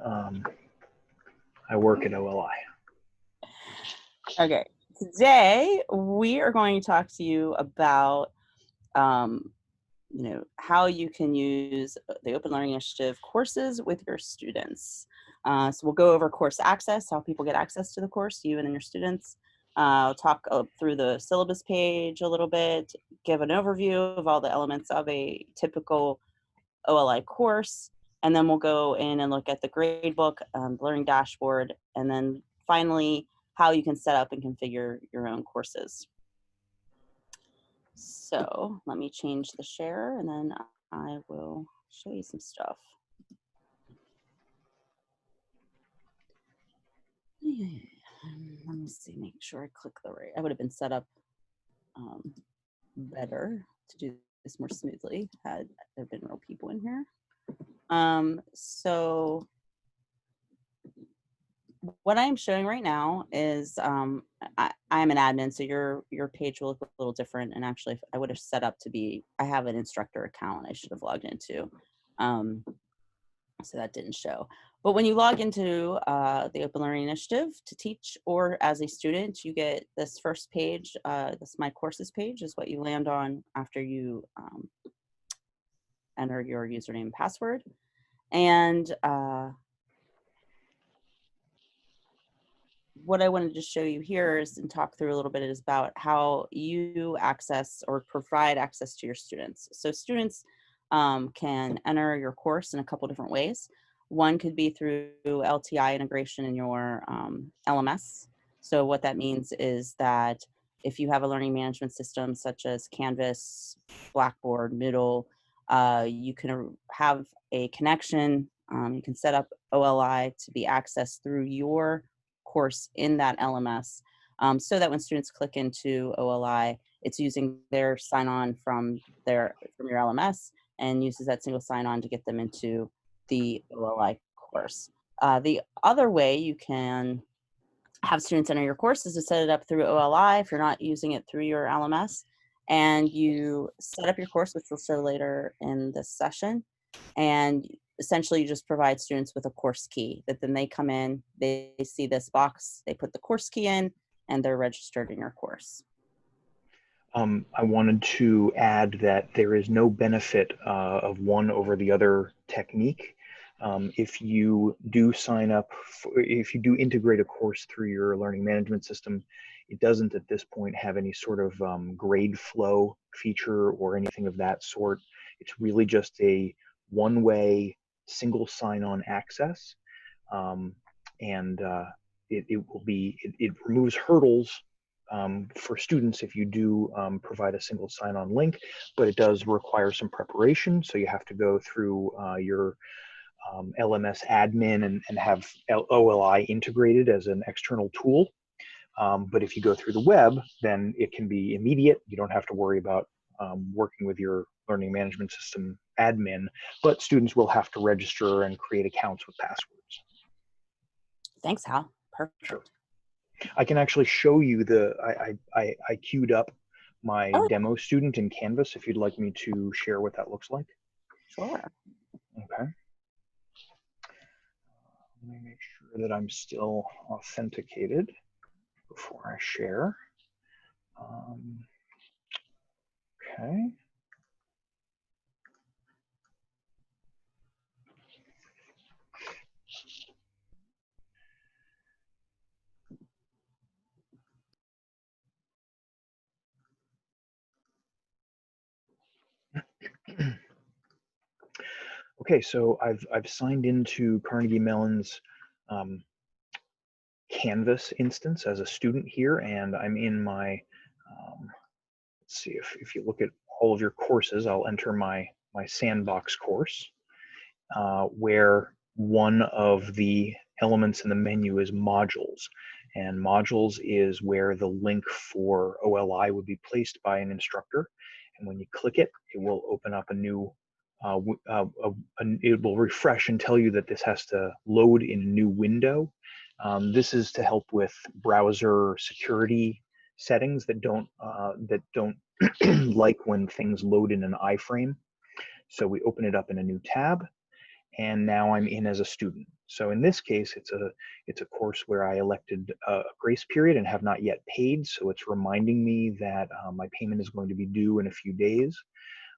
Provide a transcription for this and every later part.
I work at OLI. Okay, today we are going to talk to you about how you can use the Open Learning Initiative courses with your students. So we'll go over course access, how people get access to the course, you and your students. I'll talk through the syllabus page a little bit, give an overview of all the elements of a typical OLI course, and then we'll go in and look at the gradebook, learning dashboard, and then finally how you can set up and configure your own courses. So let me change the share and then I will show you some stuff. Let me see, make sure I click the right. I would have been set up better to do this more smoothly had there been real people in here. So what I'm showing right now is I'm an admin, so your page will look a little different. And actually, I would have set up to be, I have an instructor account I should have logged into. So that didn't show. But when you log into the Open Learning Initiative to teach or as a student, you get this first page. This My Courses page is what you land on after you enter your username and password. And what I wanted to show you here is and talk through a little bit is about how you access or provide access to your students. So students can enter your course in a couple different ways. One could be through LTI integration in your LMS. So what that means is that if you have a learning management system such as Canvas, Blackboard, Moodle, you can have a connection. You can set up OLI to be accessed through your course in that LMS, so that when students click into OLI, it's using their sign-on from your LMS and uses that single sign-on to get them into the OLI course. The other way you can have students enter your course is to set it up through OLI if you're not using it through your LMS, and you set up your course, which we'll show later in this session, and essentially you just provide students with a course key that then they come in, they see this box, they put the course key in, and they're registered in your course. I wanted to add that there is no benefit of one over the other technique. If you do sign up, if you do integrate a course through your learning management system, it doesn't at this point have any sort of grade flow feature or anything of that sort. It's really just a one-way single sign-on access, and it removes hurdles for students if you do provide a single sign-on link, but it does require some preparation. So you have to go through your LMS admin and have OLI integrated as an external tool. But if you go through the web, then it can be immediate. You don't have to worry about working with your learning management system admin, but students will have to register and create accounts with passwords. Thanks, Hal. Perfect. Sure. I can actually show you I queued up my demo student in Canvas if you'd like me to share what that looks like. Sure. Okay. Let me make sure that I'm still authenticated before I share. Okay. Okay, so I've signed into Carnegie Mellon's Canvas instance as a student here, and I'm in my, let's see, if you look at all of your courses, I'll enter my sandbox course, where one of the elements in the menu is modules. And modules is where the link for OLI would be placed by an instructor. And when you click it, it will open up a new, it will refresh and tell you that this has to load in a new window. This is to help with browser security settings that don't like when things load in an iframe. So we open it up in a new tab, and now I'm in as a student. So in this case, it's a course where I elected a grace period and have not yet paid. So it's reminding me that my payment is going to be due in a few days.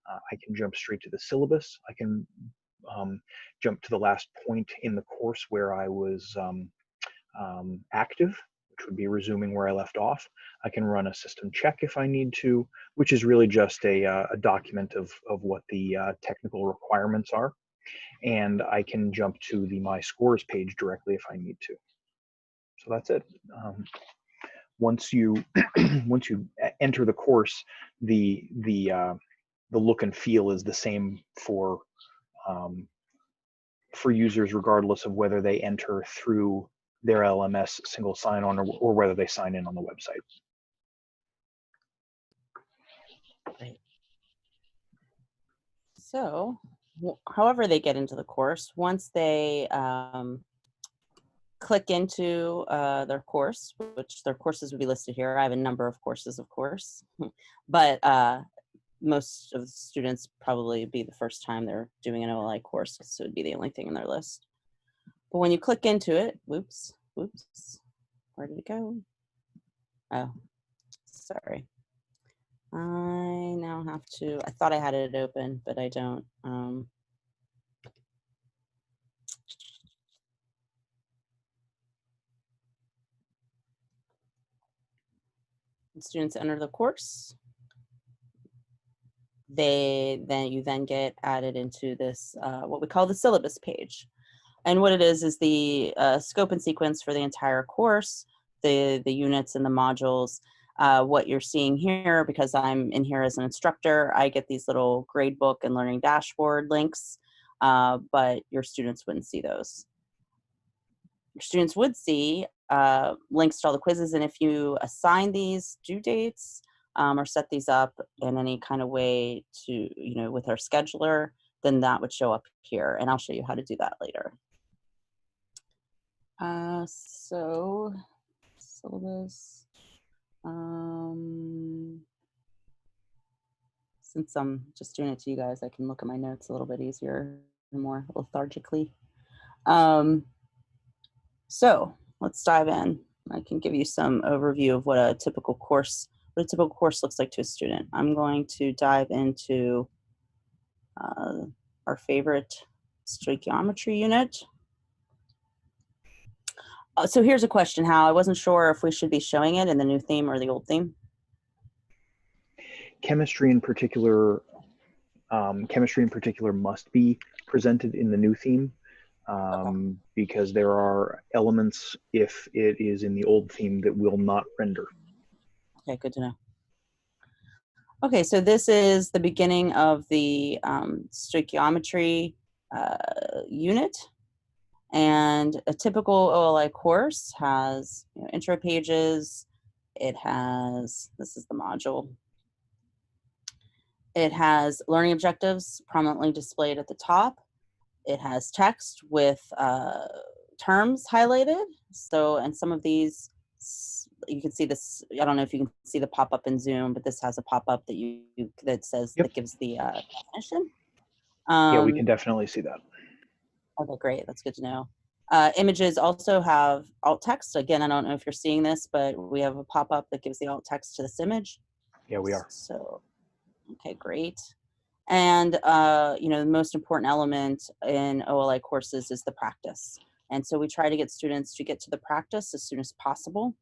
I can jump straight to the syllabus. I can jump to the last point in the course where I was active, which would be resuming where I left off. I can run a system check if I need to, which is really just a document of what the technical requirements are. And I can jump to the My Scores page directly if I need to. So that's it. Once you once you enter the course, the look and feel is the same for users, regardless of whether they enter through their LMS single sign-on or whether they sign in on the website. Right. So, however they get into the course, once they click into their course, which their courses would be listed here. I have a number of courses, of course, but most of the students probably be the first time they're doing an OLI course, so it'd be the only thing in their list. But when you click into it, whoops, where did it go? Oh, sorry. I now have to, I thought I had it open, but I don't. Students enter the course. You then get added into this, what we call the syllabus page. And what it is the scope and sequence for the entire course, the units and the modules. What you're seeing here, because I'm in here as an instructor, I get these little gradebook and learning dashboard links, but your students wouldn't see those. Your students would see links to all the quizzes, and if you assign these due dates or set these up in any kind of way to, with our scheduler, then that would show up here, and I'll show you how to do that later. So syllabus, since I'm just doing it to you guys, I can look at my notes a little bit easier and more lethargically. So let's dive in. I can give you some overview of what a typical course looks like to a student. I'm going to dive into our favorite stoichiometry unit. So here's a question, Hal. I wasn't sure if we should be showing it in the new theme or the old theme. Chemistry in particular must be presented in the new theme because there are elements, if it is in the old theme, that will not render. Okay, good to know. Okay, so this is the beginning of the stoichiometry unit. And a typical OLI course has intro pages. It has, this is the module. It has learning objectives prominently displayed at the top. It has text with terms highlighted. So, and some of these, you can see this, I don't know if you can see the pop-up in Zoom, but this has a pop-up that that says, Yep. that gives the definition. Yeah, we can definitely see that. Okay, great. That's good to know. Images also have alt text. Again, I don't know if you're seeing this, but we have a pop-up that gives the alt text to this image. Yeah, we are. So, okay, great. And, the most important element in OLI courses is the practice. And so we try to get students to get to the practice as soon as possible.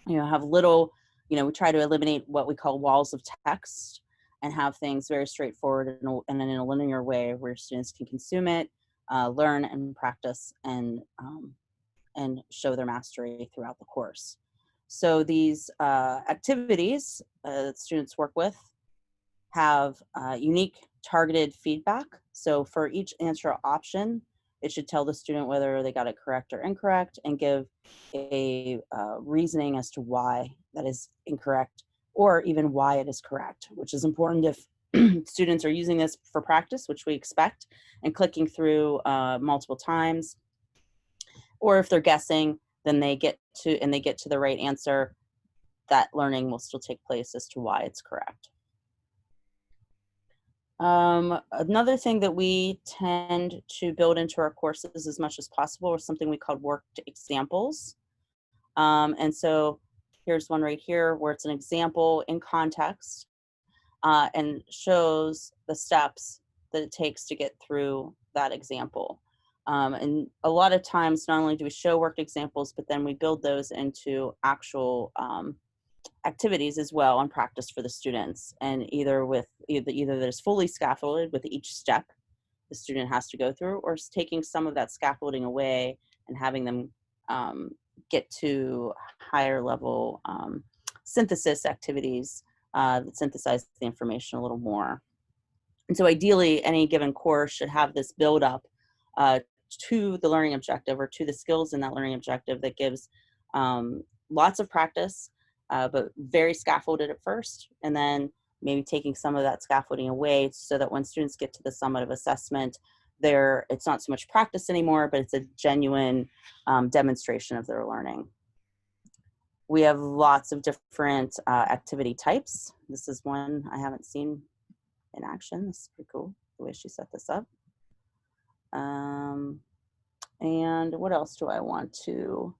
Have little, we try to eliminate what we call walls of text and have things very straightforward and in a linear way where students can consume it, learn and practice and show their mastery throughout the course. So these activities that students work with have unique targeted feedback. So for each answer option, it should tell the student whether they got it correct or incorrect and give a reasoning as to why that is incorrect or even why it is correct, which is important if students are using this for practice, which we expect, and clicking through multiple times. Or if they're guessing, then they get to the right answer, that learning will still take place as to why it's correct. Another thing that we tend to build into our courses as much as possible is something we call worked examples. And so here's one right here where it's an example in context and shows the steps that it takes to get through that example. And a lot of times, not only do we show worked examples, but then we build those into actual activities as well and practice for the students. And either that is fully scaffolded with each step the student has to go through, or taking some of that scaffolding away and having them get to higher level synthesis activities that synthesize the information a little more. And so ideally, any given course should have this build up to the learning objective or to the skills in that learning objective that gives lots of practice, but very scaffolded at first, and then maybe taking some of that scaffolding away so that when students get to the summative assessment, it's not so much practice anymore, but it's a genuine demonstration of their learning. We have lots of different activity types. This is one I haven't seen in action. This is pretty cool, the way she set this up. And what else do I want to?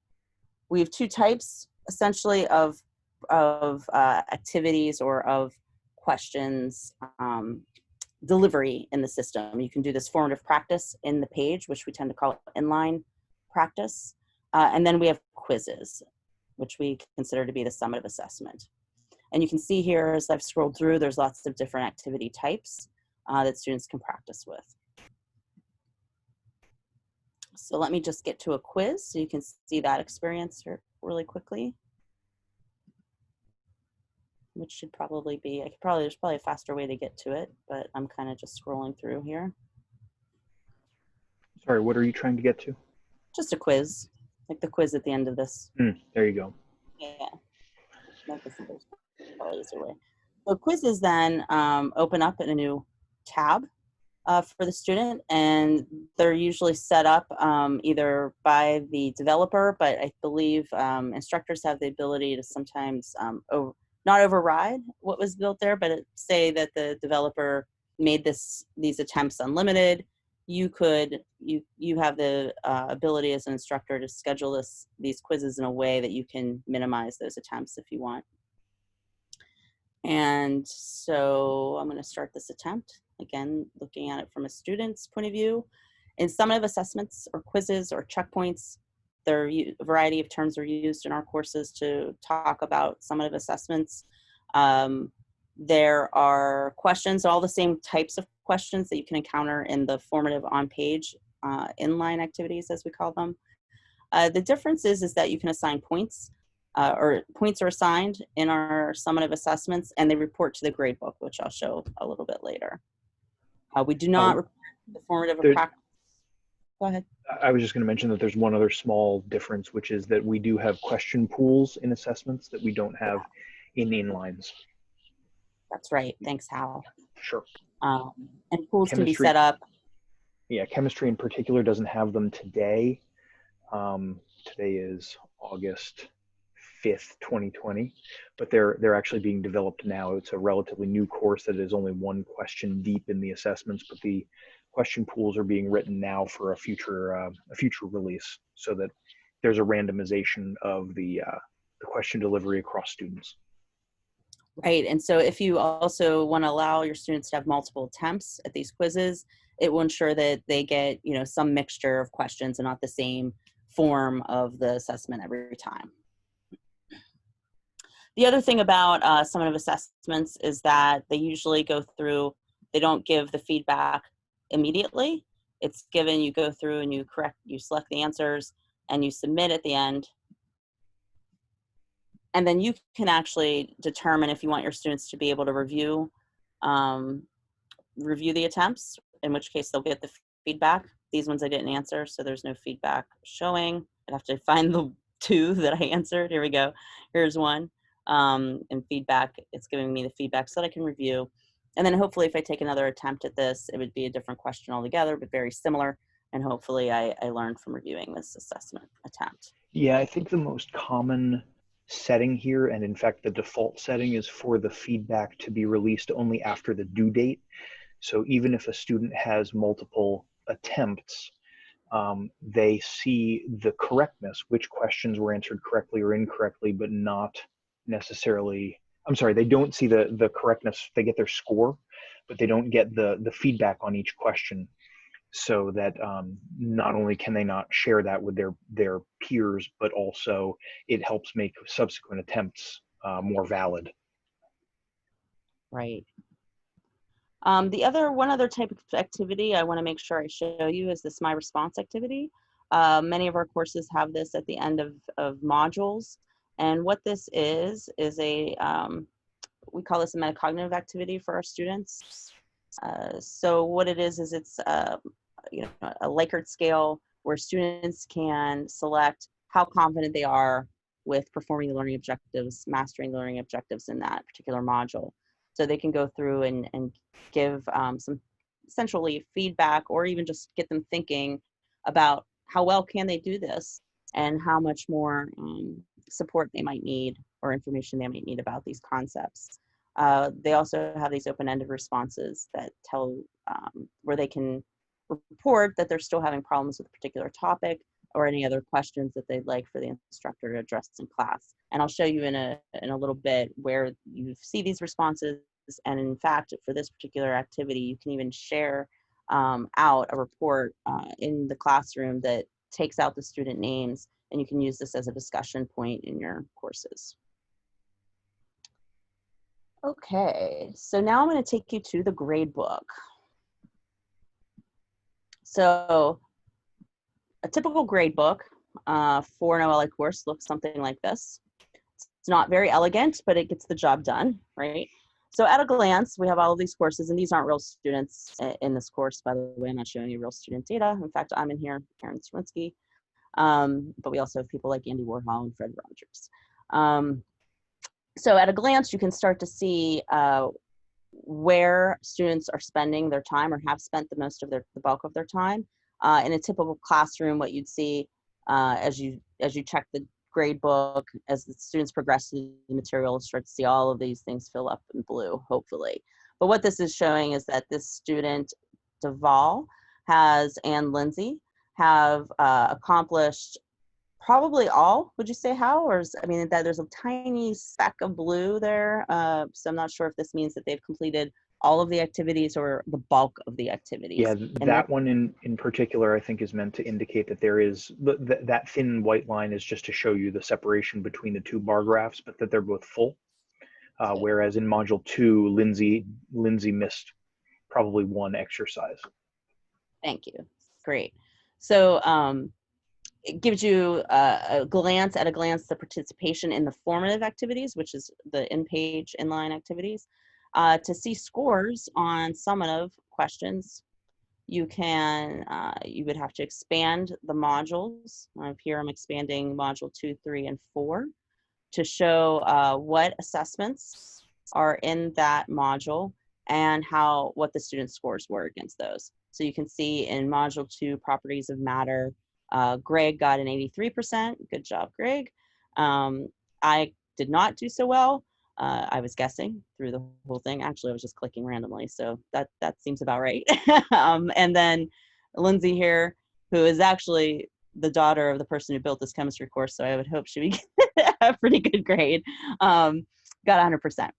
We have two types, essentially, of activities or of questions delivery in the system. You can do this formative practice in the page, which we tend to call inline practice. And then we have quizzes, which we consider to be the summative assessment. And you can see here, as I've scrolled through, there's lots of different activity types that students can practice with. So let me just get to a quiz so you can see that experience really quickly. Which should probably be, there's probably a faster way to get to it, but I'm kind of just scrolling through here. Sorry, what are you trying to get to? Just a quiz, like the quiz at the end of this. There you go. Yeah, there's probably an easier way. So quizzes then open up in a new tab for the student, and they're usually set up either by the developer, but I believe instructors have the ability to sometimes not override what was built there, but say that the developer made these attempts unlimited. You have the ability as an instructor to schedule these quizzes in a way that you can minimize those attempts if you want. And so I'm going to start this attempt. Again, looking at it from a student's point of view. In summative assessments or quizzes or checkpoints, a variety of terms are used in our courses to talk about summative assessments. There are questions, all the same types of questions that you can encounter in the formative on-page inline activities, as we call them. The difference is that you can assign points, or points are assigned in our summative assessments, and they report to the gradebook, which I'll show a little bit later. We do not report the formative or practice. Go ahead. I was just going to mention that there's one other small difference, which is that we do have question pools in assessments that we don't have in inlines. That's right. Thanks, Hal. Sure. And pools can be set up. Yeah, chemistry in particular doesn't have them today. Today is August 5th, 2020, but they're actually being developed now. It's a relatively new course that is only one question deep in the assessments, but the question pools are being written now for a future release, so that there's a randomization of the question delivery across students. Right, and so if you also want to allow your students to have multiple attempts at these quizzes, it will ensure that they get some mixture of questions and not the same form of the assessment every time. The other thing about summative assessments is that they usually they don't give the feedback immediately. It's given, you go through and you select the answers and you submit at the end. And then you can actually determine if you want your students to be able to review the attempts, in which case they'll get the feedback. These ones I didn't answer, so there's no feedback showing. I'd have to find the two that I answered. Here we go. Here's one. And feedback, it's giving me the feedback so that I can review. And then hopefully if I take another attempt at this, it would be a different question altogether, but very similar. And hopefully I learned from reviewing this assessment attempt. Yeah, I think the most common setting here, and in fact the default setting, is for the feedback to be released only after the due date. So even if a student has multiple attempts, they see the correctness, which questions were answered correctly or incorrectly, but not necessarily, I'm sorry, they don't see the correctness. They get their score, but they don't get the feedback on each question, so that not only can they not share that with their peers, but also it helps make subsequent attempts more valid. Right. One other type of activity I want to make sure I show you is this My Response activity. Many of our courses have this at the end of modules. And what this is we call this a metacognitive activity for our students. So what it is it's you know, a Likert scale where students can select how confident they are with performing the learning objectives, mastering the learning objectives in that particular module. So they can go through and give some essentially feedback, or even just get them thinking about how well can they do this and how much more support they might need or information they might need about these concepts. They also have these open-ended responses that tell where they can report that they're still having problems with a particular topic or any other questions that they'd like for the instructor to address in class. And I'll show you in a little bit where you see these responses. And in fact, for this particular activity, you can even share out a report in the classroom that takes out the student names, and you can use this as a discussion point in your courses. Okay, so now I'm going to take you to the grade book. So a typical grade book for an OLI course looks something like this. It's not very elegant, but it gets the job done, right? So at a glance, we have all of these courses, and these aren't real students in this course, by the way. I'm not showing you real student data. In fact, I'm in here, Karen Swinsky, but we also have people like Andy Warhol and Fred Rogers. So at a glance, you can start to see where students are spending their time or have spent the bulk of their time. In a typical classroom, what you'd see as you check the grade book, as the students progress through the material, start to see all of these things fill up in blue, hopefully. But what this is showing is that this student, Deval, and Lindsay have accomplished probably all. Would you say how? Or I mean, that there's a tiny speck of blue there. So I'm not sure if this means that they've completed all of the activities or the bulk of the activities. Yeah, And that one in particular, I think, is meant to indicate that there is that thin white line is just to show you the separation between the two bar graphs, but that they're both full. Whereas in module 2, Lindsay missed probably one exercise. thank you. Great. So it gives you a glance the participation in the formative activities, which is the in-page inline activities. To see scores on summative questions, you would have to expand the modules. Here I'm expanding module 2, 3, and 4 to show what assessments are in that module and what the student scores were against those. So you can see in module 2, properties of matter, Greg got an 83%. Good job, Greg. I did not do so well. I was guessing through the whole thing. Actually, I was just clicking randomly, so that seems about right. And then Lindsay here, who is actually the daughter of the person who built this chemistry course, so I would hope she would get a pretty good grade, got 100%.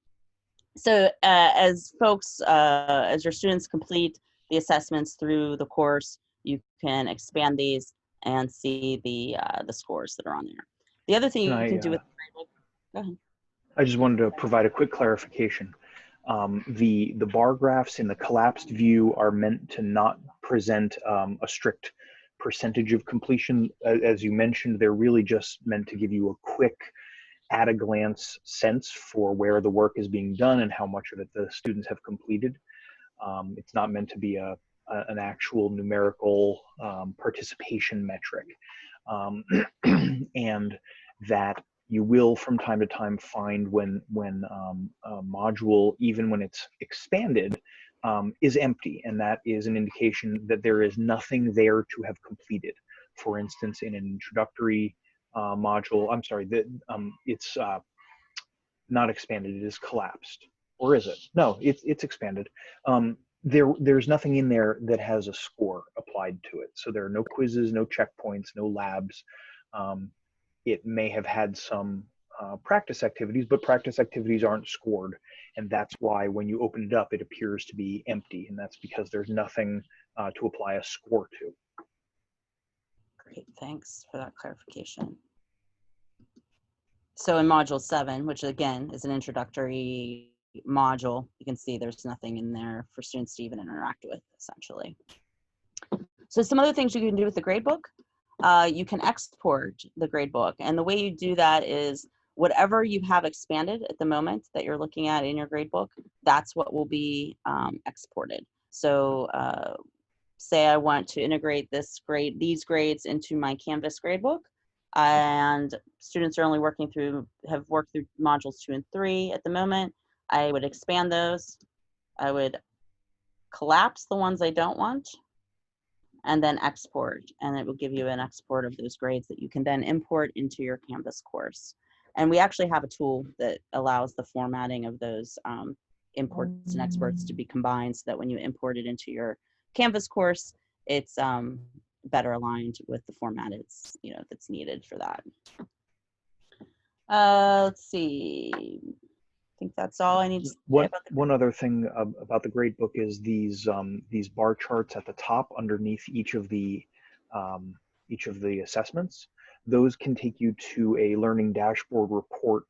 So as your students complete the assessments through the course, you can expand these and see the scores that are on there. The other thing you can do with go ahead. I just wanted to provide a quick clarification. The bar graphs in the collapsed view are meant to not present a strict percentage of completion. As you mentioned, they're really just meant to give you a quick at a glance sense for where the work is being done and how much of it the students have completed. It's not meant to be an actual numerical participation metric. And that you will from time to time find when a module, even when it's expanded, is empty, and that is an indication that there is nothing there to have completed. For instance, in an introductory module, I'm sorry, it's not expanded, it is collapsed. Or is it? No, it's expanded. there's nothing in there that has a score applied to it. So there are no quizzes, no checkpoints, no labs. It may have had some practice activities, but practice activities aren't scored. And that's why when you open it up, it appears to be empty. And that's because there's nothing to apply a score to. Great, thanks for that clarification. So in module 7, which again is an introductory module, you can see there's nothing in there for students to even interact with, essentially. So some other things you can do with the gradebook, you can export the gradebook. And the way you do that is whatever you have expanded at the moment that you're looking at in your gradebook, that's what will be exported. So say I want to integrate these grades into my Canvas gradebook, and students are only have worked through modules 2 and 3 at the moment. I would expand those. I would collapse the ones I don't want, and then export, and it will give you an export of those grades that you can then import into your Canvas course. And we actually have a tool that allows the formatting of those imports and exports to be combined, so that when you import it into your Canvas course, it's better aligned with the format that's needed for that. Let's see. I think that's all I need to say about One other thing about the gradebook is these bar charts at the top underneath each of the assessments. Those can take you to a learning dashboard report.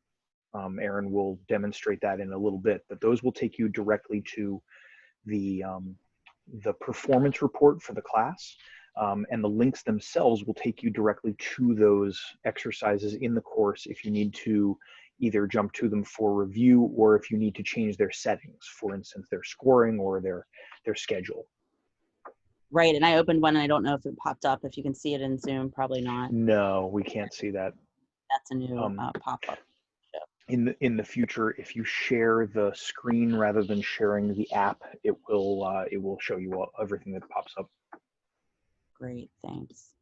Aaron will demonstrate that in a little bit, but those will take you directly to the performance report for the class. And the links themselves will take you directly to those exercises in the course if you need to either jump to them for review, or if you need to change their settings, for instance, their scoring or their schedule. Right, and I opened one and I don't know if it popped up. If you can see it in Zoom, probably not. No, we can't see that. That's a new pop-up. In the future, if you share the screen rather than sharing the app, it will show you everything that pops up. Great, thanks.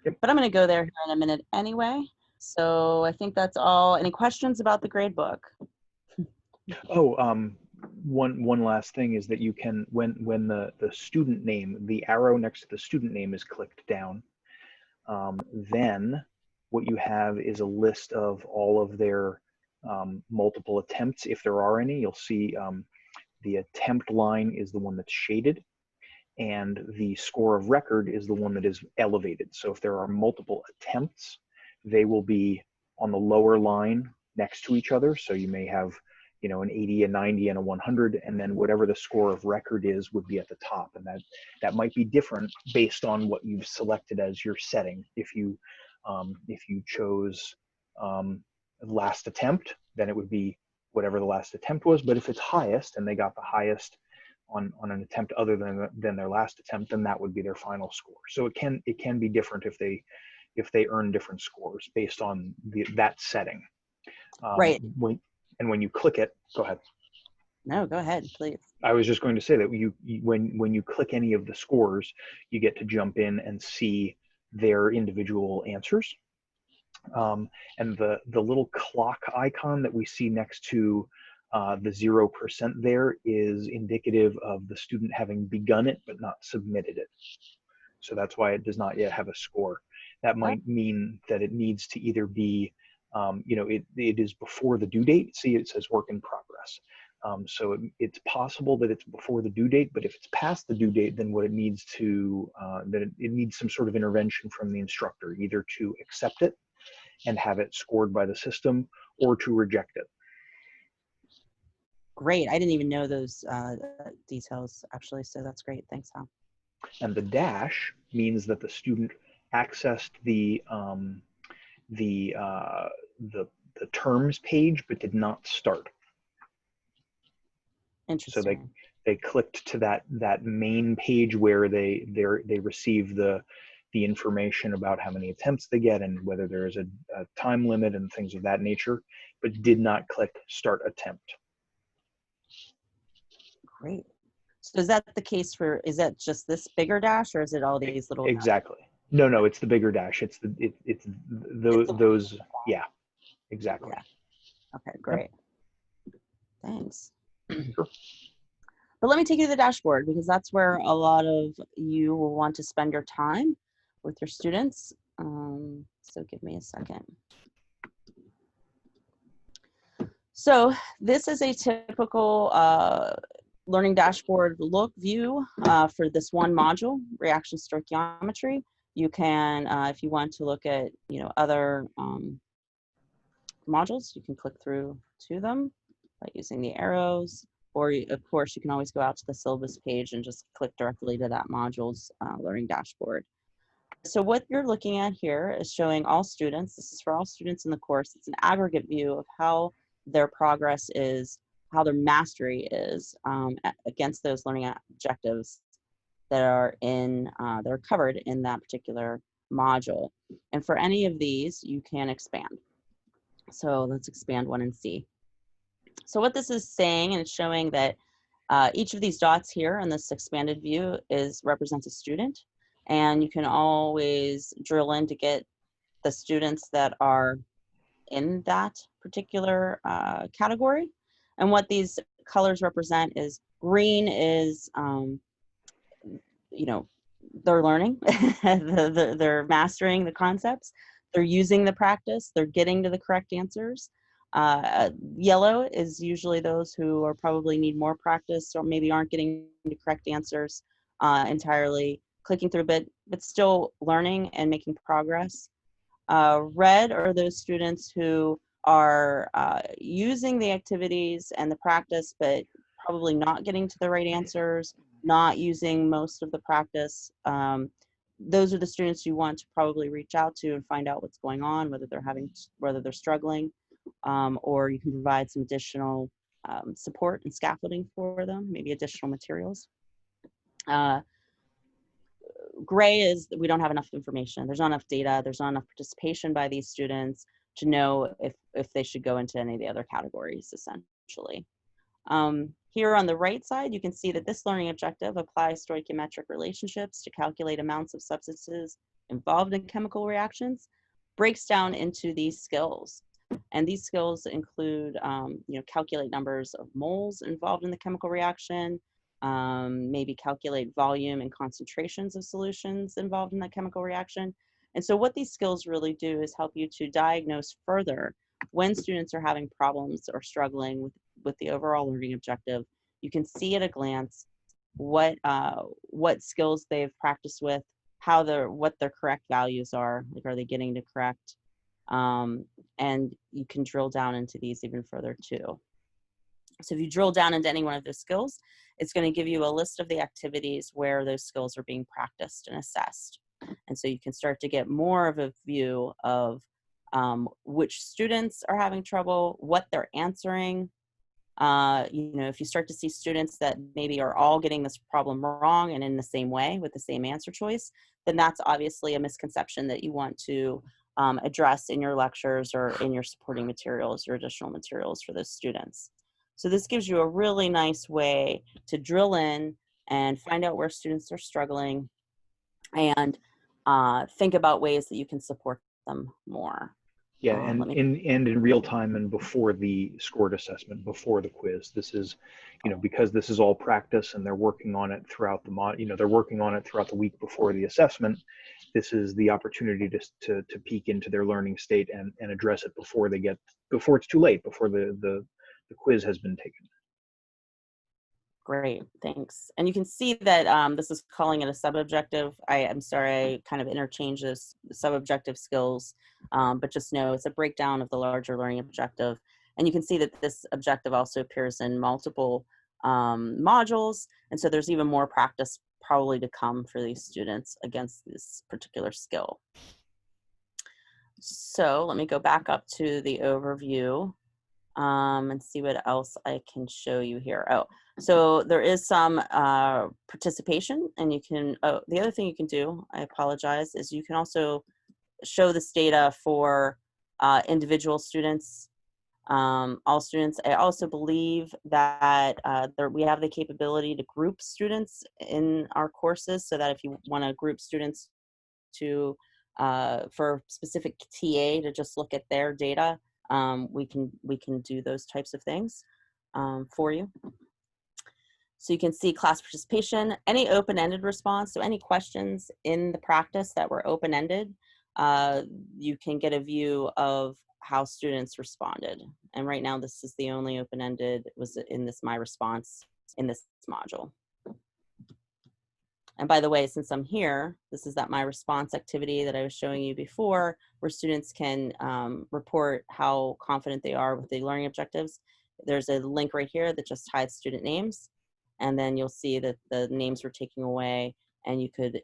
Yep. But I'm going to go there here in a minute anyway. So I think that's all. Any questions about the gradebook? Oh, one last thing is that you can, when the student name, the arrow next to the student name is clicked down, then what you have is a list of all of their multiple attempts, if there are any. You'll see the attempt line is the one that's shaded, and the score of record is the one that is elevated. So if there are multiple attempts, they will be on the lower line next to each other. So you may have, an 80, a 90, and a 100, and then whatever the score of record is would be at the top. And that might be different based on what you've selected as your setting. If you chose last attempt, then it would be whatever the last attempt was. But if it's highest and they got the highest on an attempt other than their last attempt, then that would be their final score. So it can be different if they earn different scores based on that setting. Right. When you click it, go ahead. No, go ahead, please. I was just going to say that when you click any of the scores, you get to jump in and see their individual answers. And the little clock icon that we see next to the 0% there is indicative of the student having begun it but not submitted it. So that's why it does not yet have a score. That might mean that it needs to either be, it is before the due date. See, it says work in progress. So it's possible that it's before the due date, but if it's past the due date, then what it needs to, it needs some sort of intervention from the instructor, either to accept it and have it scored by the system, or to reject it. Great. I didn't even know those details, actually, so that's great. Thanks, Hal. And the dash means that the student accessed the terms page but did not start. Interesting. So they clicked to that main page where they receive the information about how many attempts they get and whether there is a time limit and things of that nature, but did not click start attempt. Great. So is that the case is that just this bigger dash, or is it all these little? Exactly. No, it's the bigger dash. It's those. Yeah, exactly. Yeah. Okay, great. Yep. Thanks. Sure. But let me take you to the dashboard because that's where a lot of you will want to spend your time with your students. So give me a second. So this is a typical learning dashboard view for this one module, reaction stoichiometry. You can, if you want to look at, other modules, you can click through to them by using the arrows, or of course you can always go out to the syllabus page and just click directly to that module's learning dashboard. So what you're looking at here is showing all students. This is for all students in the course. It's an aggregate view of how their progress is, how their mastery is against those learning objectives that are covered in that particular module. And for any of these, you can expand. So let's expand one and see. So what this is saying, and it's showing that each of these dots here in this expanded view represents a student, and you can always drill in to get the students that are in that particular category. And what these colors represent is green is, they're learning, they're mastering the concepts, they're using the practice, they're getting to the correct answers. Yellow is usually those who are probably need more practice or maybe aren't getting the correct answers entirely, clicking through a bit, but still learning and making progress. Red are those students who are using the activities and the practice, but probably not getting to the right answers, not using most of the practice. Those are the students you want to probably reach out to and find out what's going on, whether they're struggling, or you can provide some additional support and scaffolding for them, maybe additional materials. Gray is we don't have enough information. There's not enough data. There's not enough participation by these students to know if they should go into any of the other categories, essentially. Here on the right side, you can see that this learning objective applies stoichiometric relationships to calculate amounts of substances involved in chemical reactions, breaks down into these skills. And these skills include, calculate numbers of moles involved in the chemical reaction, maybe calculate volume and concentrations of solutions involved in that chemical reaction. And so what these skills really do is help you to diagnose further when students are having problems or struggling with the overall learning objective. You can see at a glance what skills they've practiced with, what their correct values are, like are they getting to correct, and you can drill down into these even further too. So if you drill down into any one of those skills, it's going to give you a list of the activities where those skills are being practiced and assessed. And so you can start to get more of a view of which students are having trouble, what they're answering. If you start to see students that maybe are all getting this problem wrong and in the same way with the same answer choice, then that's obviously a misconception that you want to address in your lectures or in your supporting materials, your additional materials for those students. So this gives you a really nice way to drill in and find out where students are struggling and think about ways that you can support them more. Yeah, and in real time and before the scored assessment, before the quiz. This is, because this is all practice and they're working on it throughout they're working on it throughout the week before the assessment. This is the opportunity to peek into their learning state and address it before it's too late, before the quiz has been taken. Great, thanks. And you can see that this is calling it a sub-objective. I'm sorry, I kind of interchanged this sub-objective skills, but just know it's a breakdown of the larger learning objective. And you can see that this objective also appears in multiple modules. And so there's even more practice probably to come for these students against this particular skill. So let me go back up to the overview and see what else I can show you here. Oh, so there is some participation, and you can, the other thing you can do, I apologize, is you can also show this data for individual students, all students. I also believe that we have the capability to group students in our courses, so that if you want to group students to for specific TA to just look at their data, we can do those types of things for you. So you can see class participation, any open-ended response, so any questions in the practice that were open-ended, you can get a view of how students responded. And right now, this is the only open-ended was in this My Response in this module. And by the way, since I'm here, this is that My Response activity that I was showing you before, where students can report how confident they are with the learning objectives. There's a link right here that just hides student names. And then you'll see that the names were taken away, and you could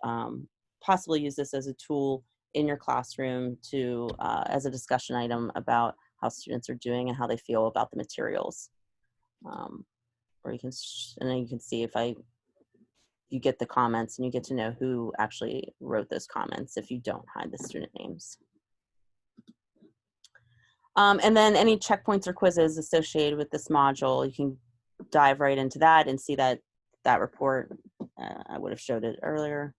possibly use this as a tool in your classroom to as a discussion item about how students are doing and how they feel about the materials. Or you can, and then you can see if you get the comments, and you get to know who actually wrote those comments if you don't hide the student names. And then any checkpoints or quizzes associated with this module, you can dive right into that and see that report. I would have showed it earlier.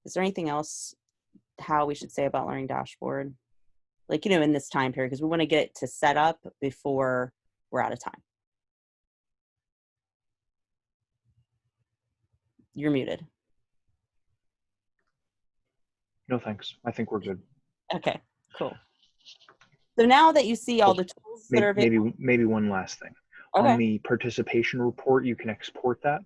Is there anything else how we should say about Learning Dashboard? Like, you know, in this time period, because we want to get it to set up before we're out of time. You're muted. No, thanks. I think we're good. Okay, cool. So now that you see all the tools that are available. Maybe one last thing. Okay. On the participation report, you can export that.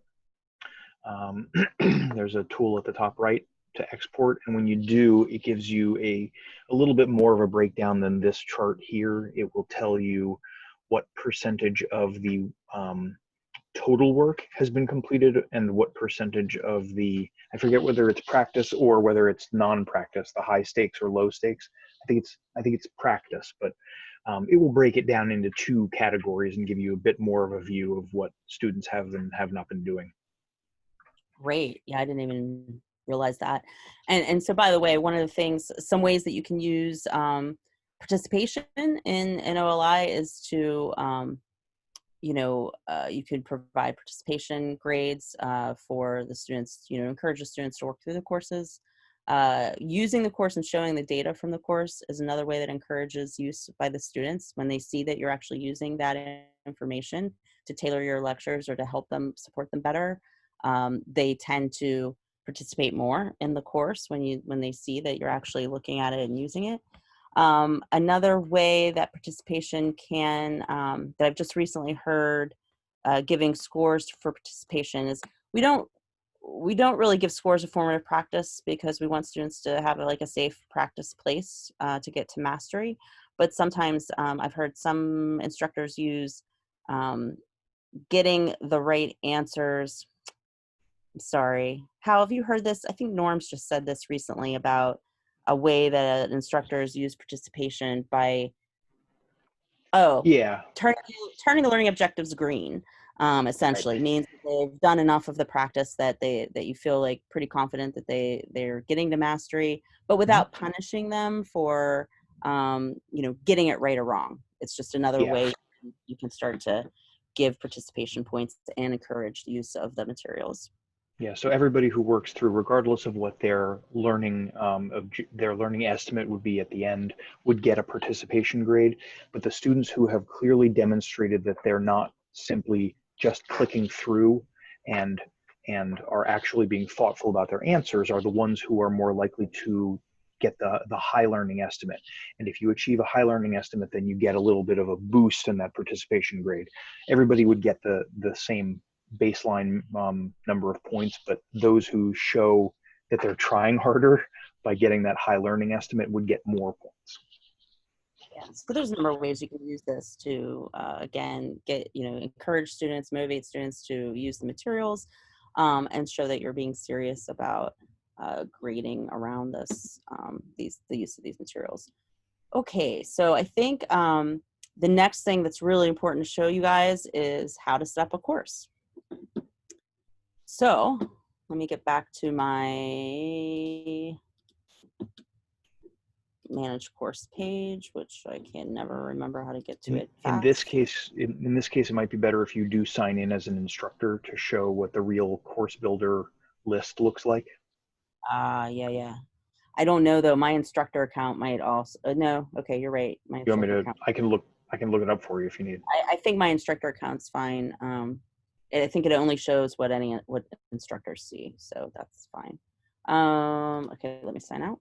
There's a tool at the top right to export, and when you do, it gives you a little bit more of a breakdown than this chart here. It will tell you what percentage of the total work has been completed and what percentage of the, I forget whether it's practice or whether it's non-practice, the high stakes or low stakes. I think it's practice, but it will break it down into two categories and give you a bit more of a view of what students have and have not been doing. Great. Yeah, I didn't even realize that. And so, by the way, one of the things, some ways that you can use participation in OLI is to, you can provide participation grades for the students, encourage the students to work through the courses. Using the course and showing the data from the course is another way that encourages use by the students when they see that you're actually using that information to tailor your lectures or to help them support them better. They tend to participate more in the course when they see that you're actually looking at it and using it. Another way that participation can, that I've just recently heard giving scores for participation is we don't really give scores of formative practice because we want students to have a safe practice place to get to mastery. But sometimes I've heard some instructors use getting the right answers. Sorry, how have you heard this? I think Norm's just said this recently about a way that instructors use participation by turning the learning objectives green. Essentially, right. Means that they've done enough of the practice that you feel pretty confident that they're getting to mastery, but without punishing them for getting it right or wrong. It's just another way you can start to give participation points and encourage the use of the materials. Yeah, so everybody who works through, regardless of what their learning estimate would be at the end, would get a participation grade. But the students who have clearly demonstrated that they're not simply just clicking through and are actually being thoughtful about their answers are the ones who are more likely to get the high learning estimate. And if you achieve a high learning estimate, then you get a little bit of a boost in that participation grade. Everybody would get the same baseline number of points, but those who show that they're trying harder by getting that high learning estimate would get more points. Yeah, so there's a number of ways you can use this to again get encourage students, motivate students to use the materials, and show that you're being serious about grading around this the use of these materials. Okay, so I think the next thing that's really important to show you guys is how to set up a course. So let me get back to my manage course page, which I can never remember how to get to it fast. In this case, it might be better if you do sign in as an instructor to show what the real course builder list looks like. Yeah. I don't know though. My instructor account might also no. Okay, you're right. My you want me to? Account. I can look I can look it up for you if you need. I think my instructor account's fine. I think it only shows what instructors see, so that's fine. Okay, let me sign out.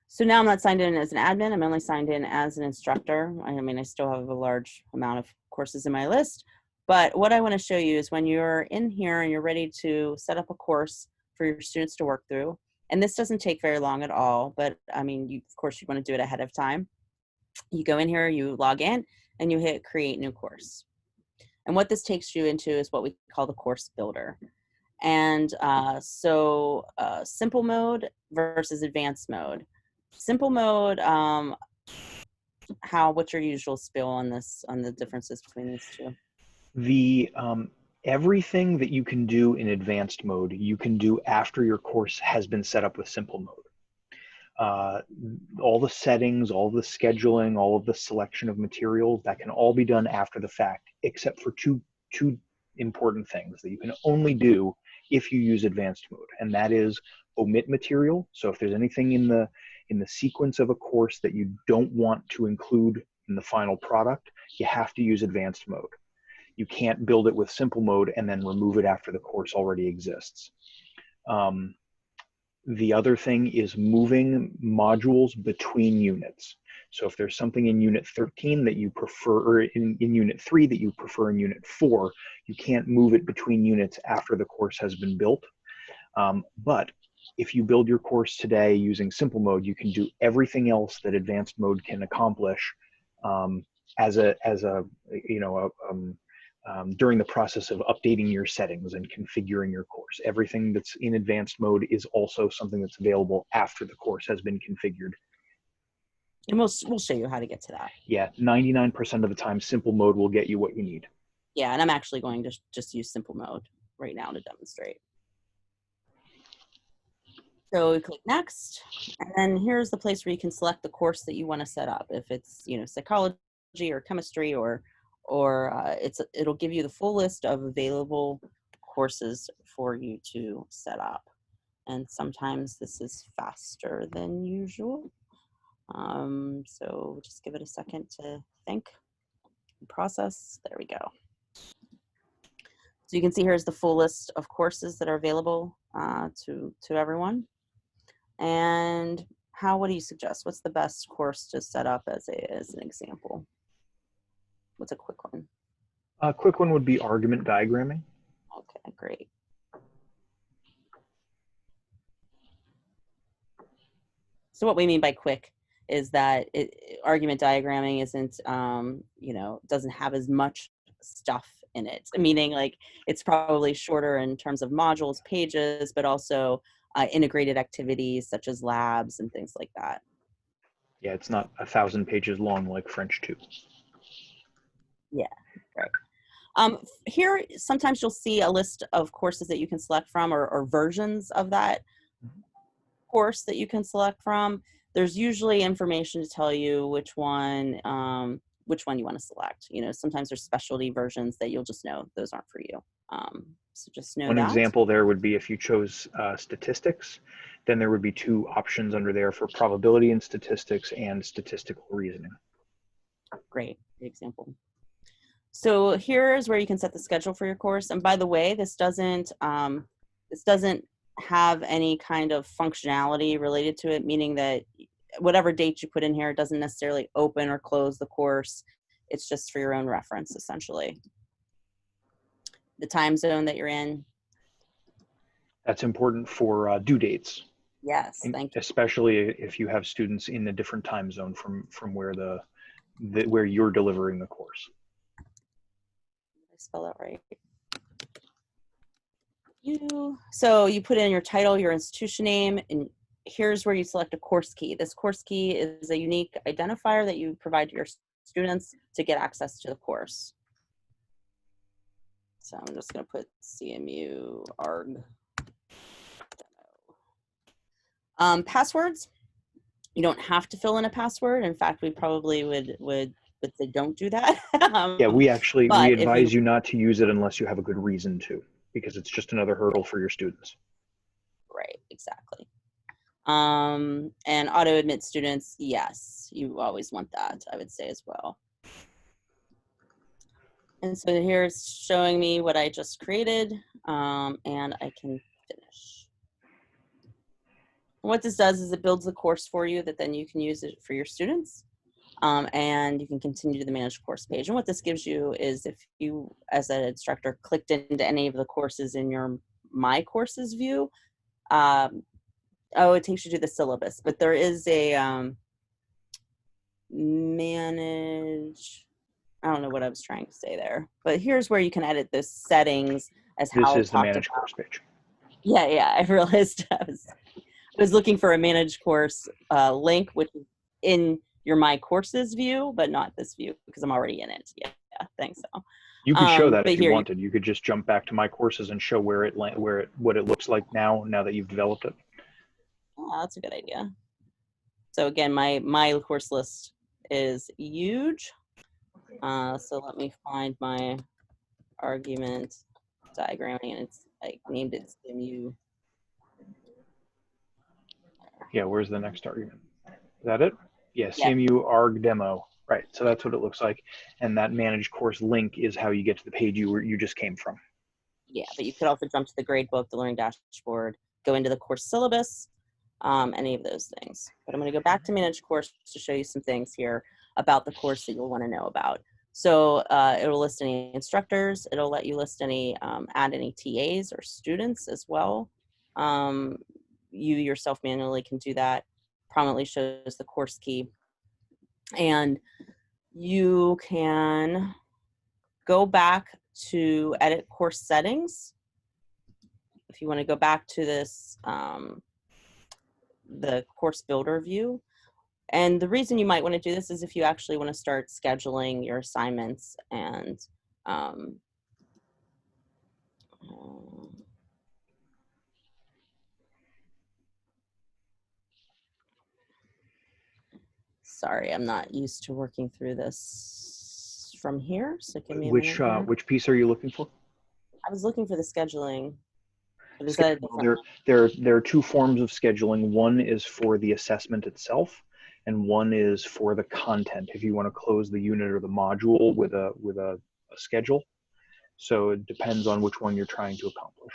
So now I'm not signed in as an admin. I'm only signed in as an instructor. I mean, I still have a large amount of courses in my list, but what I want to show you is when you're in here and you're ready to set up a course for your students to work through, and this doesn't take very long at all, but I mean, of course, you want to do it ahead of time. You go in here, you log in, and you hit create new course. And what this takes you into is what we call the course builder. And simple mode versus advanced mode. Simple mode, what's your usual spiel on this, on the differences between these two? The everything that you can do in advanced mode, you can do after your course has been set up with simple mode. All the settings, all the scheduling, all of the selection of materials, that can all be done after the fact, except for two important things that you can only do if you use advanced mode, and that is omit material. So if there's anything in the sequence of a course that you don't want to include in the final product, you have to use advanced mode. You can't build it with simple mode and then remove it after the course already exists. The other thing is moving modules between units. So if there's something in Unit 13 that you prefer, or in Unit 3 that you prefer in Unit 4, you can't move it between units after the course has been built. But if you build your course today using simple mode, you can do everything else that advanced mode can accomplish during the process of updating your settings and configuring your course. Everything that's in advanced mode is also something that's available after the course has been configured. And we'll show you how to get to that. Yeah, 99% of the time, simple mode will get you what you need. Yeah, and I'm actually going to just use simple mode right now to demonstrate. So we click next, and then here's the place where you can select the course that you want to set up. If it's, psychology or chemistry or it'll give you the full list of available courses for you to set up. And sometimes this is faster than usual. So just give it a second to think and process. There we go. So you can see here's the full list of courses that are available to everyone. And what do you suggest? What's the best course to set up as an example? What's a quick one? A quick one would be argument diagramming. Okay, great. So what we mean by quick is that argument diagramming isn't, doesn't have as much stuff in it. Meaning, like, it's probably shorter in terms of modules, pages, but also integrated activities such as labs and things like that. Yeah, it's not 1,000 pages long like French 2. Yeah, right. Here, sometimes you'll see a list of courses that you can select from, or versions of that course that you can select from. There's usually information to tell you which one you want to select. Sometimes there's specialty versions that you'll just know those aren't for you. So just know One that. example there would be if you chose statistics, then there would be 2 options under there for probability and statistics and statistical reasoning. Great example. So here's where you can set the schedule for your course. And by the way, this doesn't have any kind of functionality related to it, meaning that whatever date you put in here doesn't necessarily open or close the course. It's just for your own reference, essentially. The time zone that you're in. That's important for due dates. Yes, thank you. Especially if you have students in a different time zone from where where you're delivering the course. Did I spell that right? So you put in your title, your institution name, and here's where you select a course key. This course key is a unique identifier that you provide to your students to get access to the course. So I'm just going to put CMU ARG. Passwords. You don't have to fill in a password. In fact, we probably would say don't do that. Yeah, we advise you not to use it unless you have a good reason to, because it's just another hurdle for your students. Right, exactly. And auto admit students, yes, you always want that, I would say as well. And so here's showing me what I just created, and I can finish. What this does is it builds the course for you that then you can use it for your students. And you can continue to the manage course page. And what this gives you is if you, as an instructor, clicked into any of the courses in your My Courses view, it takes you to the syllabus. But there is a manage, I don't know what I was trying to say there. But here's where you can edit the settings as This Hal is the talked manage about. course page. Yeah, I realized I was looking for a managed course link, which is in your My Courses view, but not this view because I'm already in it. Yeah, thanks. So, You could show that but if you here, wanted. You could just jump back to My Courses and show what it looks like now that you've developed it. Oh, that's a good idea. So again, my course list is huge. So let me find my argument diagramming, and I named it SIMU. Yeah, where's the next argument? Is that it? Yeah, Yeah. CMU arg demo. Right, so that's what it looks like. And that managed course link is how you get to the page you just came from. Yeah, but you could also jump to the gradebook, the learning dashboard, go into the course syllabus, any of those things. But I'm going to go back to manage course to show you some things here about the course that you'll want to know about. So it'll list any instructors. It'll let you list any, add any TAs or students as well. You yourself manually can do that. Prominently shows the course key. And you can go back to edit course settings. If you want to go back to this, the course builder view. And the reason you might want to do this is if you actually want to start scheduling your assignments and sorry, I'm not used to working through this from here. So give me a minute here. Which piece are you looking for? I was looking for the scheduling. But is that a different there are two forms of scheduling. One is for the assessment itself, and one is for the content. If you want to close the unit or the module with a schedule, so it depends on which one you're trying to accomplish.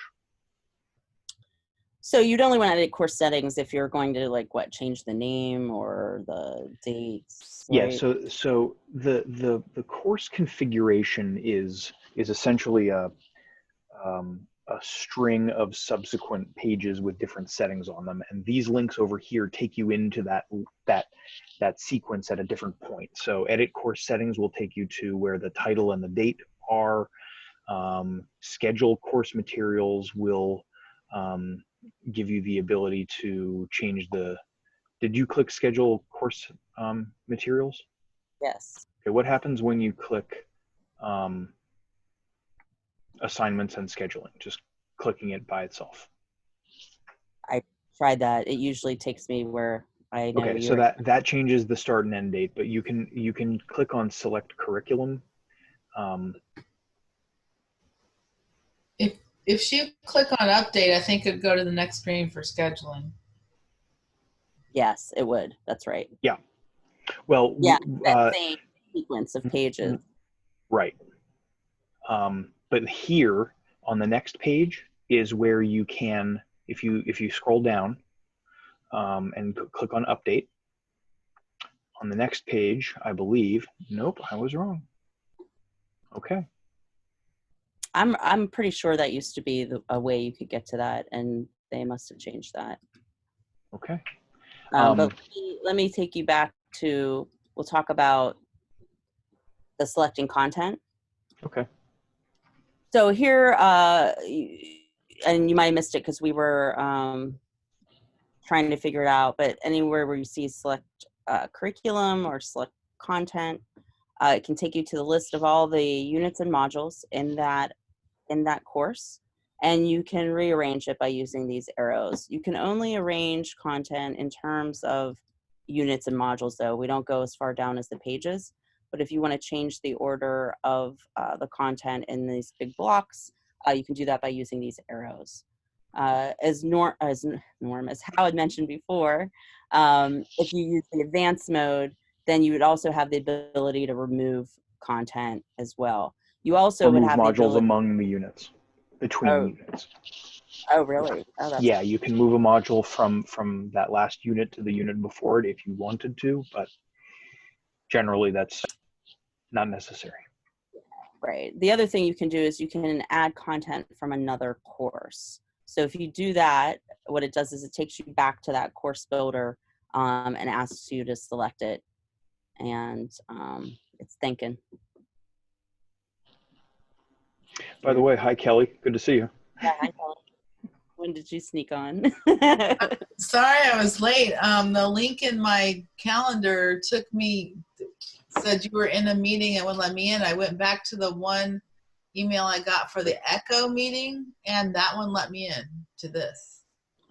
So you'd only want to edit course settings if you're going to change the name or the dates, right? Yeah. So the course configuration is essentially a string of subsequent pages with different settings on them, and these links over here take you into that sequence at a different point. So edit course settings will take you to where the title and the date are. Schedule course materials will give you the ability to change the. Did you click schedule course materials? Yes. Okay, what happens when you click assignments and scheduling? Just clicking it by itself. I tried that. It usually takes me where I know Okay, so that changes the start and end date, but you can click on select curriculum. If she click on update, I think it'd go to the next screen for scheduling. Yes, it would. That's right. Yeah. Well, yeah, that same sequence of pages. Right. But here on the next page is where you can, if you scroll down and click on update, on the next page, I believe, nope, I was wrong. Okay. I'm pretty sure that used to be a way you could get to that, and they must have changed that. Okay. But let me take you back to, we'll talk about the selecting content. Okay. So here, and you might have missed it because we were trying to figure it out, but anywhere where you see select curriculum or select content, it can take you to the list of all the units and modules in that course, and you can rearrange it by using these arrows. You can only arrange content in terms of units and modules, though. We don't go as far down as the pages, but if you want to change the order of the content in these big blocks, you can do that by using these arrows. as Howard mentioned before, if you use the advanced mode, then you would also have the ability to remove content as well. You also Or would move have the modules ability. among the units, between units. Oh, really? Oh, that's Yeah, you can move a module from that last unit to the unit before it if you wanted to, but generally that's not necessary. right. The other thing you can do is you can add content from another course. So if you do that, what it does is it takes you back to that course builder and asks you to select it. And it's thinking. By the way, hi Kelly, good to see you. Yeah, hi, Kelly. When did you sneak on? Sorry I was late. The link in my calendar said you were in a meeting and wouldn't let me in. I went back to the one email I got for the Echo meeting, and that one let me in to this.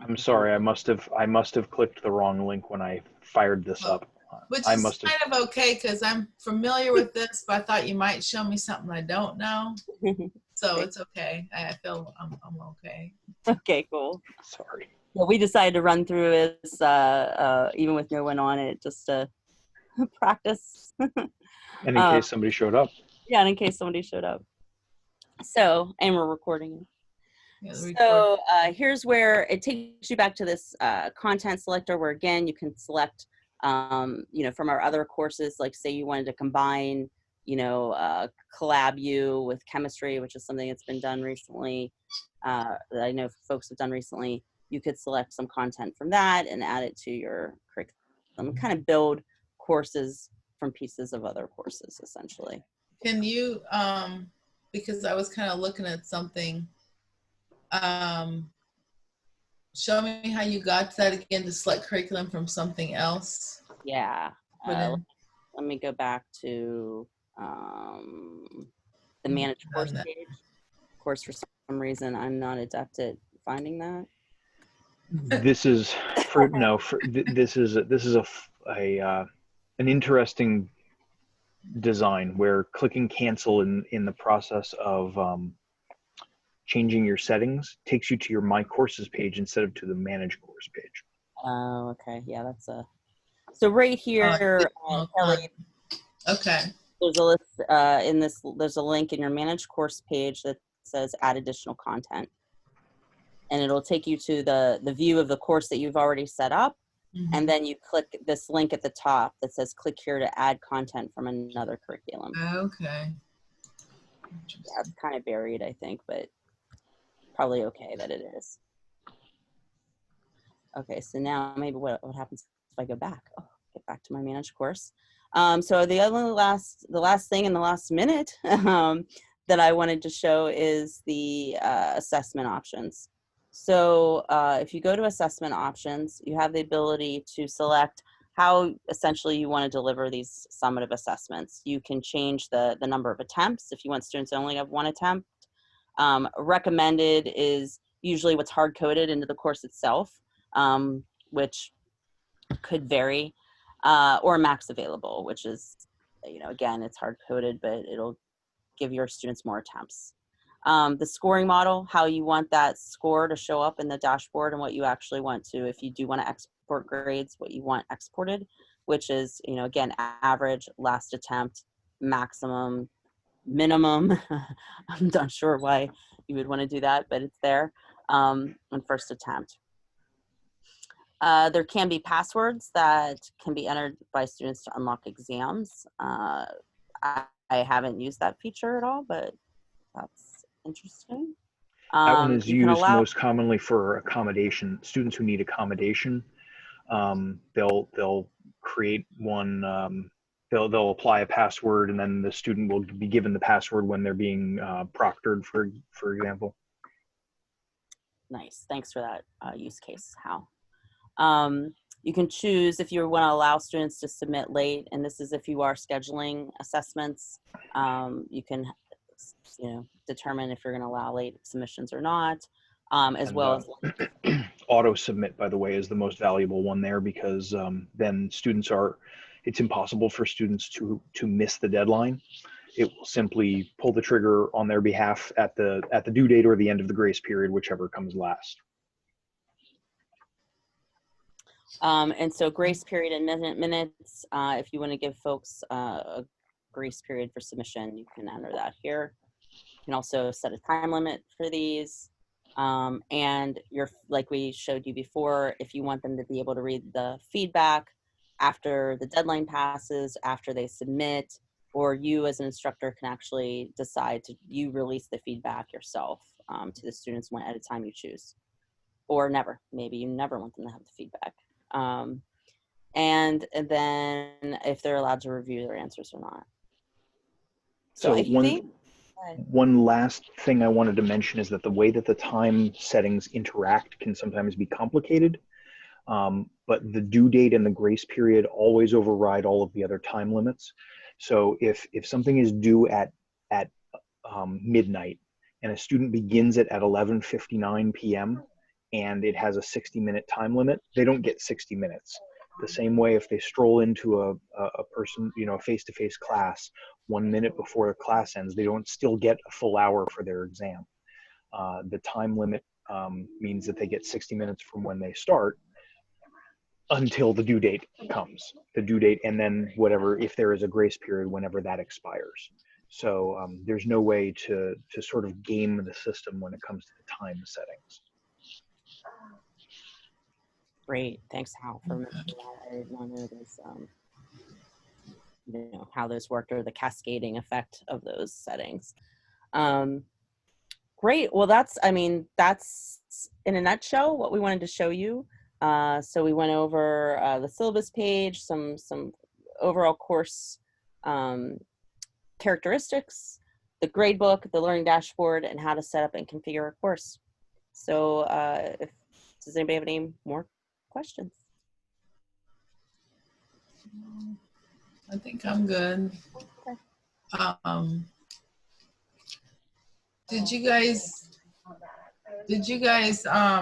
I'm sorry, I must have clicked the wrong link when I fired this up. Which I is must have. kind of okay because I'm familiar with this, but I thought you might show me something I don't know. So it's okay. I feel I'm okay. Okay, cool. Sorry. Yeah, we decided to run through it even with no one on it, just to practice. And in case somebody showed up. Yeah, and in case somebody showed up. So, and we're recording it. Yeah, So here's where it takes you back to this content selector where, again, you can select, from our other courses, like say you wanted to combine, CollabU with chemistry, which is something that's been done recently, that I know folks have done recently. You could select some content from that and add it to your curriculum, kind of build courses from pieces of other courses, essentially. Can you, because I was kind of looking at something, show me how you got to that again to select curriculum from something else? Yeah. Let me go back to the manage course page. Of course, for some reason, I'm not adept at finding that. This is this is an interesting design where clicking cancel in the process of changing your settings takes you to your My Courses page instead of to the Manage Course page. Oh, okay. Yeah, that's so right here, Kelly. Okay. There's a list there's a link in your Manage Course page that says Add Additional Content, and it'll take you to the view of the course that you've already set up. Mm-hmm. And then you click this link at the top that says click here to add content from another curriculum. Okay. Yeah, it's kind of buried, I think, but probably okay that it is. Okay, so now maybe what happens if I go back? Oh, get back to my managed course. So the last thing in the last minute that I wanted to show is the assessment options. So if you go to assessment options, you have the ability to select how essentially you want to deliver these summative assessments. You can change the number of attempts if you want students to only have one attempt. Recommended is usually what's hard-coded into the course itself, which could vary, or max available, which is, again, it's hard-coded, but it'll give your students more attempts. The scoring model, how you want that score to show up in the dashboard and what you actually want to, if you do want to export grades, what you want exported, which is, again, average, last attempt, maximum, minimum. I'm not sure why you would want to do that, but it's there, and first attempt. There can be passwords that can be entered by students to unlock exams. I haven't used that feature at all, but that's interesting. That one is used most commonly for accommodation. Students who need accommodation, they'll create one. They'll apply a password, and then the student will be given the password when they're being proctored, for example. Nice. Thanks for that use case, Hal. You can choose if you want to allow students to submit late, and this is if you are scheduling assessments. You can, determine if you're going to allow late submissions or not, well as auto submit, by the way, is the most valuable one there, because then it's impossible for students to miss the deadline. It will simply pull the trigger on their behalf at the due date or the end of the grace period, whichever comes last. And so grace period in minutes, if you want to give folks a grace period for submission, you can enter that here. You can also set a time limit for these. And like we showed you before, if you want them to be able to read the feedback after the deadline passes, after they submit, or you as an instructor can actually decide to release the feedback yourself to the students at a time you choose, or never. Maybe you never want them to have the feedback. And then if they're allowed to review their answers or not. So I think one last thing I wanted to mention is that the way that the time settings interact can sometimes be complicated, but the due date and the grace period always override all of the other time limits. So if something is due at midnight and a student begins it at 11:59 p.m. and it has a 60-minute time limit, they don't get 60 minutes. The same way if they stroll into a person, a face-to-face class 1 minute before the class ends, they don't still get a full hour for their exam. The time limit means that they get 60 minutes from when they start until the due date comes. The due date, and then whatever, if there is a grace period, whenever that expires. So there's no way to sort of game the system when it comes to the time settings. Great, thanks, Hal, for mentioning that. I didn't know this, how those worked, or the cascading effect of those settings. Great. Well, that's in a nutshell what we wanted to show you. So we went over the syllabus page, some overall course characteristics, the gradebook, the learning dashboard, and how to set up and configure a course. So does anybody have any more questions? I think I'm good. Okay. Did you guys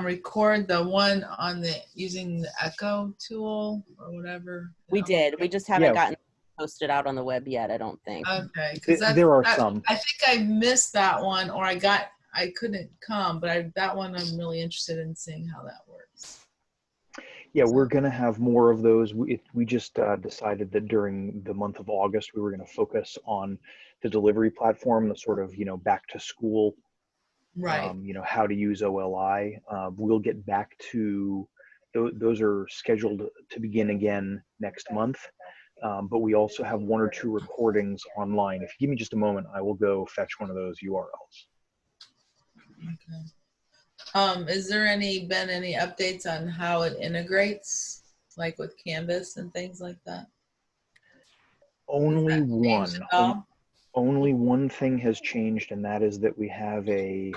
record the one on using the Echo tool or whatever? We did. We just haven't gotten posted out on the web yet, I don't think. Okay, because there are some. I think I missed that one, or I couldn't come, but that one I'm really interested in seeing how that works. Yeah, we're going to have more of those. We just decided that during the month of August, we were going to focus on the delivery platform, the sort of, back to school, right. How to use OLI. We'll get back to, those are scheduled to begin again next month. But we also have 1 or 2 recordings online. If you give me just a moment, I will go fetch one of those URLs. Okay. Is there been any updates on how it integrates, like with Canvas and things like that? Only one thing has changed, and that is that we have a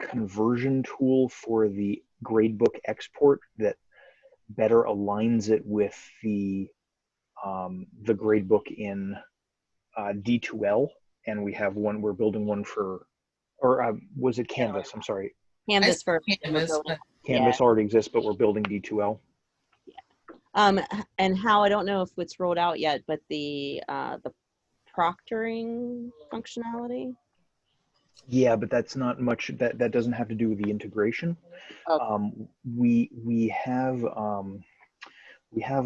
conversion tool for the gradebook export that better aligns it with the gradebook in D2L, and we have one. We're building one for, or was it Canvas? I'm sorry. Canvas for Canvas already exists, but we're building D2L. Yeah. And how, I don't know if it's rolled out yet, but the proctoring functionality. Yeah, but that's not much. That doesn't have to do with the integration. Okay. We have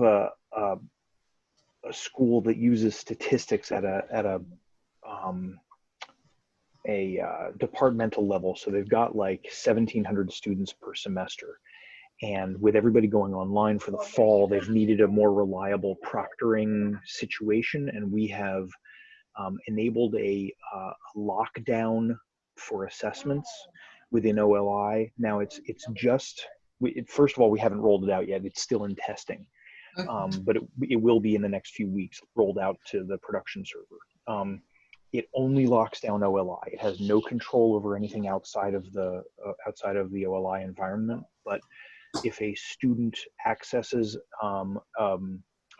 a school that uses statistics at a departmental level. So they've got like 1,700 students per semester. And with everybody going online for the fall, they've needed a more reliable proctoring situation. And we have enabled a lockdown for assessments within OLI. Now first of all, we haven't rolled it out yet. It's still in testing. Okay. But it will be in the next few weeks rolled out to the production server. It only locks down OLI. It has no control over anything outside of the OLI environment. But if a student accesses a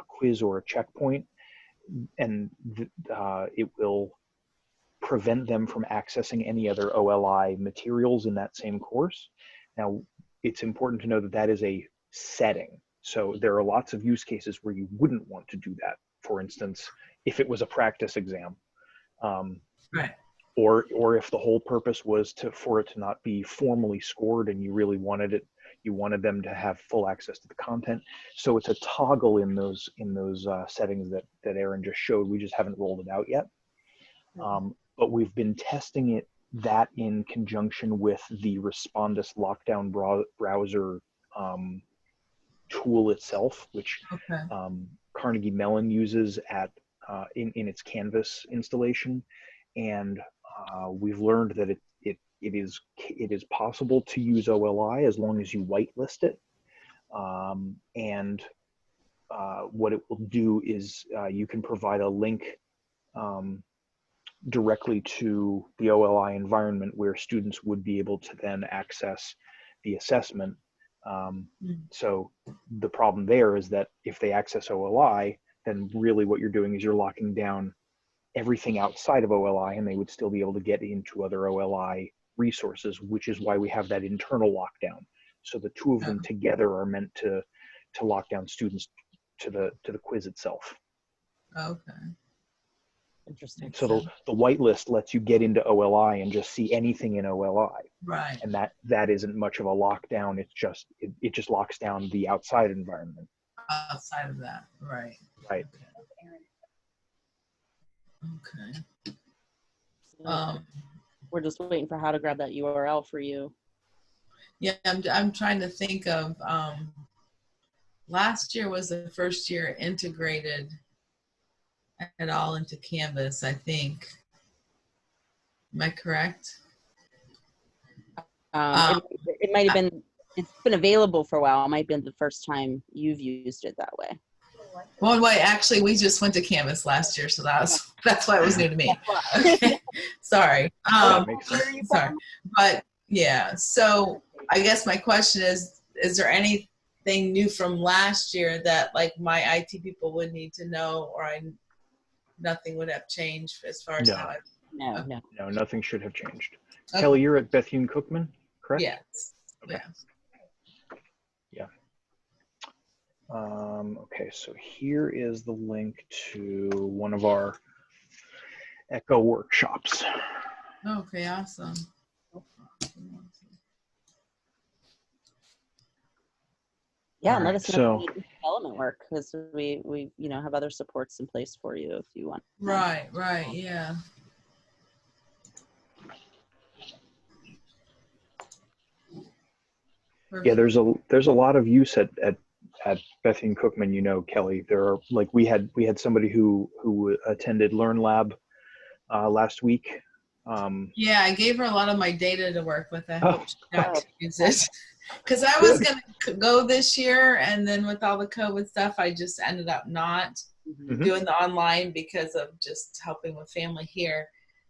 quiz or a checkpoint, and it will prevent them from accessing any other OLI materials in that same course. Now, it's important to know that that is a setting. So there are lots of use cases where you wouldn't want to do that. For instance, if it was a practice exam, right. Or if the whole purpose was for it to not be formally scored and you really wanted it You wanted them to have full access to the content. So it's a toggle in those settings that Erin just showed. We just haven't rolled it out yet. But we've been testing that in conjunction with the Respondus lockdown browser tool itself, which Carnegie Mellon uses in its Canvas installation. And we've learned that it is possible to use OLI as long as you whitelist it. And what it will do is you can provide a link directly to the OLI environment where students would be able to then access the assessment. So the problem there is that if they access OLI, then really what you're doing is you're locking down everything outside of OLI, and they would still be able to get into other OLI resources, which is why we have that internal lockdown. So the two of them together are meant to lock down students to the quiz itself. Okay. Interesting. So the whitelist lets you get into OLI and just see anything in OLI. Right. And that isn't much of a lockdown. It's just it just locks down the outside environment. Outside of that, right. Right. Okay. We're just waiting for how to grab that URL for you. Yeah, I'm trying to think of, last year was the first year integrated it all into Canvas, I think. Am I correct? It might have been, it's been available for a while. It might have been the first time you've used it that way. Well, wait, actually, we just went to Canvas last year, so that's why it was new to me. Okay. Sorry. Sorry. But yeah, so I guess my question is there anything new from last year that like my IT people would need to know, or nothing would have changed as far as how I... No, nothing should have changed. Okay. Kelly, you're at Bethune-Cookman, correct? Yes. Okay. Yeah. Okay, so here is the link to one of our Echo workshops. Okay, awesome. Yeah, let us know so, if you need development work, because we have other supports in place for you if you want. Right, yeah. Perfect. Yeah, there's a lot of use at Bethune-Cookman, Kelly. There are, like, we had somebody who attended Learn Lab last week. Yeah, I gave her a lot of my data to work with. I hope she got to use it. Because I was going to go this year, and then with all the COVID stuff, I just ended up not doing the online because of just helping with family here.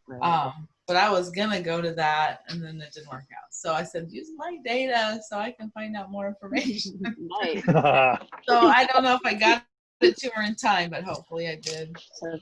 Right. But I was going to go to that, and then it didn't work out. So I said, use my data so I can find out more information. Nice. So I don't know if I got it to her in time, but hopefully I did. So